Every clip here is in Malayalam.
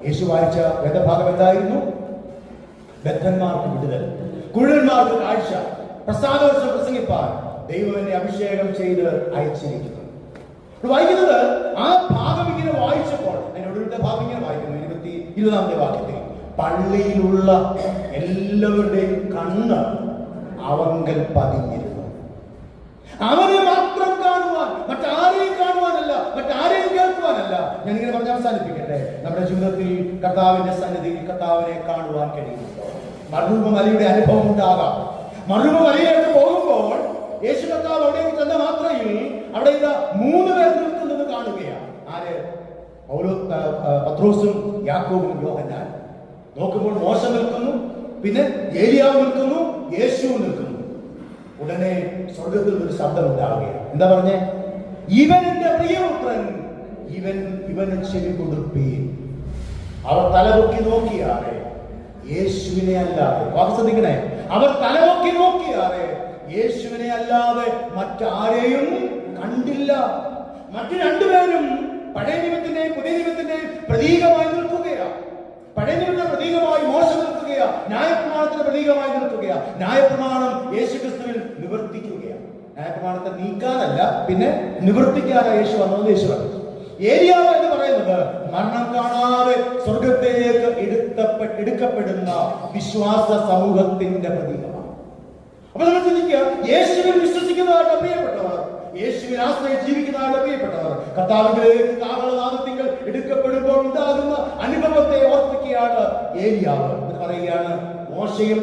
യേശു വായിച്ച വേദഭാഗം എന്തായിരുന്നു? ബദ്ധന്മാർക്ക് വിടുതൽ, കുരുടന്മാർക്ക് കാഴ്ച, പ്രസാദോത്സവം പ്രസംഗിപ്പാൻ ദൈവം എന്നെ അഭിഷേകം ചെയ്ത് അയച്ചിരിക്കുന്നു. വായിക്കുന്നത് ആ ഭാഗം ഇങ്ങനെ വായിച്ചപ്പോൾ, അതിനൊടുവിലത്തെ ഭാഗം ഇങ്ങനെ വായിക്കുന്നു 20-ാമത്തെ വാക്യത്തിൽ, പള്ളിയിലുള്ള എല്ലാവരുടെയും കണ്ണ് അവങ്കൽ പതിഞ്ഞിരുന്നു. അവനെ മാത്രം കാണുവാൻ, മറ്റാരെയും കാണുവാനല്ല, മറ്റാരെയും കേൾക്കുവാനല്ല. ഞാൻ ഇങ്ങനെ പറഞ്ഞ് അവസാനിപ്പിക്കട്ടെ. നമ്മുടെ ജീവിതത്തിൽ കർത്താവിന്റെ സന്നിധിയിൽ കർത്താവിനെ കാണുവാൻ കഴിയുന്നുണ്ടോ? മരുഭൂമിമലയുടെ അനുഭവം ഉണ്ടാകാം. മരുഭൂമിമലയിലേക്ക് പോകുമ്പോൾ യേശു കർത്താവ് അവിടേക്ക് ചെന്ന മാത്രയിൽ അവിടെ ഇതാ 3 പേർ നിൽക്കുന്നത് കാണുകയാണ്. ആര്? പത്രോസും യാക്കോബും യോഹന്നാൻ. നോക്കുമ്പോൾ മോശ നിൽക്കുന്നു, പിന്നെ ഏലിയാവ് നിൽക്കുന്നു, യേശുവും നിൽക്കുന്നു. ഉടനെ സ്വർഗത്തിൽ ഒരു ശബ്ദം ഉണ്ടാവുകയാണ്. എന്താ പറഞ്ഞേ? ഇവൻ എന്റെ പ്രിയപുത്രൻ, ഇവന് ചെവി കൊടുപ്പീൻ. അവർ തലപൊക്കി നോക്കിയാറെ യേശുവിനെ അല്ലാതെ, വാസ്തവികനെ അവർ തലപൊക്കി നോക്കിയാറെ യേശുവിനെ അല്ലാതെ മറ്റാരെയും കണ്ടില്ല. മറ്റു 2 പേരും പഴയ നിയമത്തിന്റെയും പുതിയ നിയമത്തിന്റെയും പ്രതീകമായി നിൽക്കുകയാണ്. പഴയ നിയമത്തിന്റെ പ്രതീകമായി മോശ നിൽക്കുകയാ, ന്യായപ്രമാണത്തിന്റെ പ്രതീകമായി നിൽക്കുകയാ. ന്യായപ്രമാണം യേശുക്രിസ്തുവിൽ നിവർത്തിക്കുകയാണ്. ന്യായപ്രമാണത്തെ നീക്കാനല്ല, പിന്നെ നിവർത്തിക്കാനാണ് യേശു വന്നത്. യേശു പറഞ്ഞു. ഏലിയാവ് എന്ന് പറയുന്നത് മരണം കാണാതെ സ്വർഗത്തിലേക്ക് എടുക്കപ്പെടുന്ന വിശ്വാസ സമൂഹത്തിന്റെ പ്രതീകമാണ്. അപ്പൊ നമ്മൾ ചിന്തിക്കുക, യേശുവിൽ വിശ്വസിക്കുന്നതായിട്ട് പ്രിയപ്പെട്ടവർ, യേശുവിൽ ആശ്രയിച്ച് ജീവിക്കുന്നതായിട്ട് പ്രിയപ്പെട്ടവർ, കർത്താവിലേക്ക് കാഹളനാദത്തിങ്കൽ എടുക്കപ്പെടുമ്പോൾ ഉണ്ടാകുന്ന അനുഭവത്തെ ഓർപ്പിക്കുകയാണ് ഏലിയാവ്. എന്ന് പറയുകയാണ്, മോശയും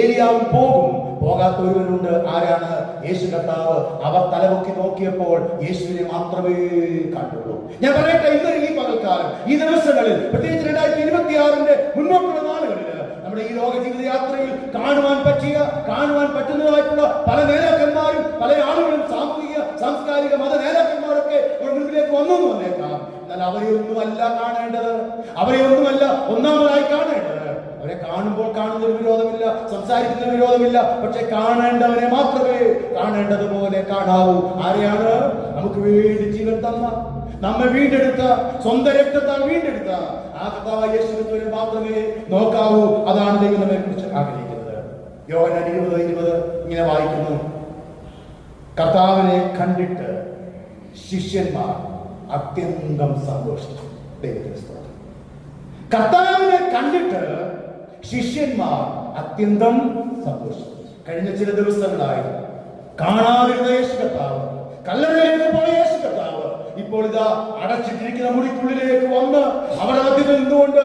ഏലിയാവും പോകും, പോകാത്ത ഒരുവനുണ്ട്. ആരാണ്? യേശു കർത്താവ്. അവർ തലപൊക്കി നോക്കിയപ്പോൾ യേശുവിനെ മാത്രമേ കണ്ടുള്ളൂ. ഞാൻ പറയട്ടെ, ഇന്ന് ഈ പകൽക്കാലം, ഈ ദിവസങ്ങളിൽ, പ്രത്യേകിച്ച് 2026 മുന്നോട്ടുള്ള നാളുകളിൽ നമ്മുടെ ഈ ലോക ജീവിത യാത്രയിൽ കാണുവാൻ പറ്റുന്നതായിട്ടുള്ള പല നേതാക്കന്മാരും, പല ആളുകളും, സാമൂഹിക സാംസ്കാരിക മത നേതാക്കന്മാരൊക്കെ മുൻപിലേക്ക് വന്നേക്കാം. എന്നാൽ അവരെയൊന്നുമല്ല കാണേണ്ടത്, അവരെയൊന്നുമല്ല ഒന്നാമതായി കാണേണ്ടത്. അവരെ കാണുമ്പോൾ കാണുന്നൊരു വിരോധമില്ല, സംസാരിക്കുന്ന വിരോധമില്ല. പക്ഷെ കാണേണ്ടവനെ മാത്രമേ കാണേണ്ടതുപോലെ കാണാവൂ. ആരെയാണ്? നമുക്ക് വേണ്ടി ജീവൻ തന്ന, നമ്മെ വീണ്ടെടുത്ത, സ്വന്തം രക്തത്താൽ വീണ്ടെടുത്ത ആ കർത്താവായ യേശുവിനെ മാത്രമേ നോക്കാവൂ. അതാണ് ദൈവം നമ്മെ കുറിച്ച് ആഗ്രഹിക്കുന്നത്. യോഹന്നാൻ 20:20 ഇങ്ങനെ വായിക്കുന്നു, കർത്താവിനെ കണ്ടിട്ട് ശിഷ്യന്മാർ അത്യന്തം സന്തോഷിച്ചു. ദൈവത്തിന്റെ സ്തോത്രം. കർത്താവിനെ കണ്ടിട്ട് ശിഷ്യന്മാർ അത്യന്തം സന്തോഷിച്ചു. കഴിഞ്ഞ ചില ദിവസങ്ങളായി കാണാതിരുന്ന യേശു കർത്താവ്, കല്ലറയിലേക്ക് പോയ യേശു കർത്താവ് ഇപ്പോൾ ഇതാ അടച്ചിട്ടിരിക്കുന്ന മുറിക്കുള്ളിലേക്ക് വന്ന് അവിടെ നിന്നുകൊണ്ട്